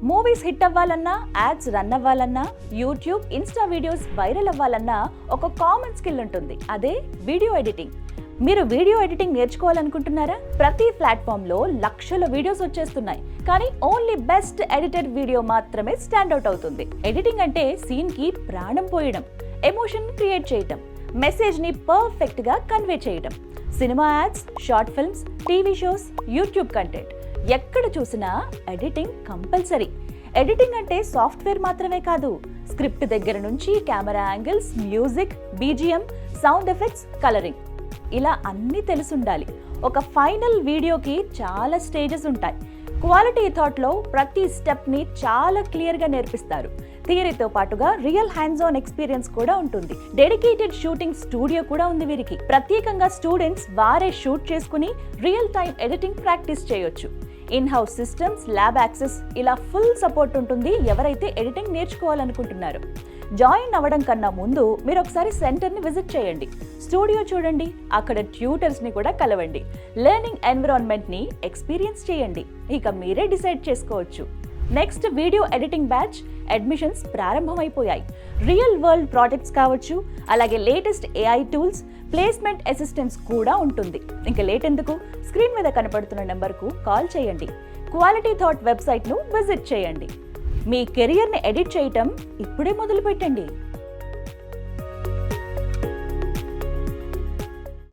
Movies hit అవ్వాలన్నా, ads run అవ్వాలన్నా, YouTube, Insta videos viral అవ్వాలన్నా ఒక కామన్ స్కిల్ ఉంటుంది. అదే వీడియో ఎడిటింగ్. మీరు వీడియో ఎడిటింగ్ నేర్చుకోవాలనుకుంటున్నారా? ప్రతి ప్లాట్ఫామ్లో లక్షల వీడియోస్ వచ్చేస్తున్నాయి, కానీ ఓన్లీ బెస్ట్ ఎడిటెడ్ వీడియో మాత్రమే స్టాండ్అవుట్ అవుతుంది. ఎడిటింగ్ అంటే సీన్కి ప్రాణం పోయడం, ఎమోషన్ క్రియేట్ చేయటం, మెసేజ్ని పర్ఫెక్ట్గా కన్వే చేయడం. Cinema ads, short films, TV shows, YouTube content, ఎక్కడ చూసినా ఎడిటింగ్ కంపల్సరీ. ఎడిటింగ్ అంటే సాఫ్ట్వేర్ మాత్రమే కాదు, స్క్రిప్ట్ దగ్గర నుంచి camera angles, music, BGM, sound effects, colouring, ఇలా అన్నీ తెలుసుండాలి. ఒక ఫైనల్ వీడియోకి చాలా స్టేజెస్ ఉంటాయి. క్వాలిటీ థాట్లో ప్రతి స్టెప్ని చాలా క్లియర్గా నేర్పిస్తారు. థియరీతో పాటుగా రియల్ హ్యాండ్స్ ఆన్ ఎక్స్పీరియన్స్ కూడా ఉంటుంది. డెడికేటెడ్ షూటింగ్ స్టూడియో కూడా ఉంది వీరికి. ప్రత్యేకంగా స్టూడెంట్స్ వారే షూట్ చేసుకుని రియల్ టైం ఎడిటింగ్ ప్రాక్టీస్ చేయొచ్చు. In house systems, lab access, ఇలా ఫుల్ సపోర్ట్ ఉంటుంది ఎవరైతే ఎడిటింగ్ నేర్చుకోవాలనుకుంటున్నారో. జాయిన్ అవ్వడం కన్నా ముందు మీరు ఒకసారి సెంటర్ని విజిట్ చేయండి, స్టూడియో చూడండి, అక్కడ ట్యూటర్స్ని కూడా కలవండి, లెర్నింగ్ ఎన్విరాన్మెంట్ని ఎక్స్పీరియన్స్ చేయండి. ఇక మీరే డిసైడ్ చేసుకోవచ్చు. Next video editing batch admissions ప్రారంభమైపోయాయి. రియల్ వరల్డ్ ప్రాజెక్ట్స్ కావచ్చు, అలాగే latest AI tools, placement assistance కూడా ఉంటుంది. ఇంకా లేట్ ఎందుకు? స్క్రీన్ మీద కనపడుతున్న నెంబర్కు కాల్ చేయండి. క్వాలిటీ థాట్ వెబ్సైట్ను విజిట్ చేయండి. మీ కెరియర్ని ఎడిట్ చేయటం ఇప్పుడే మొదలు పెట్టండి.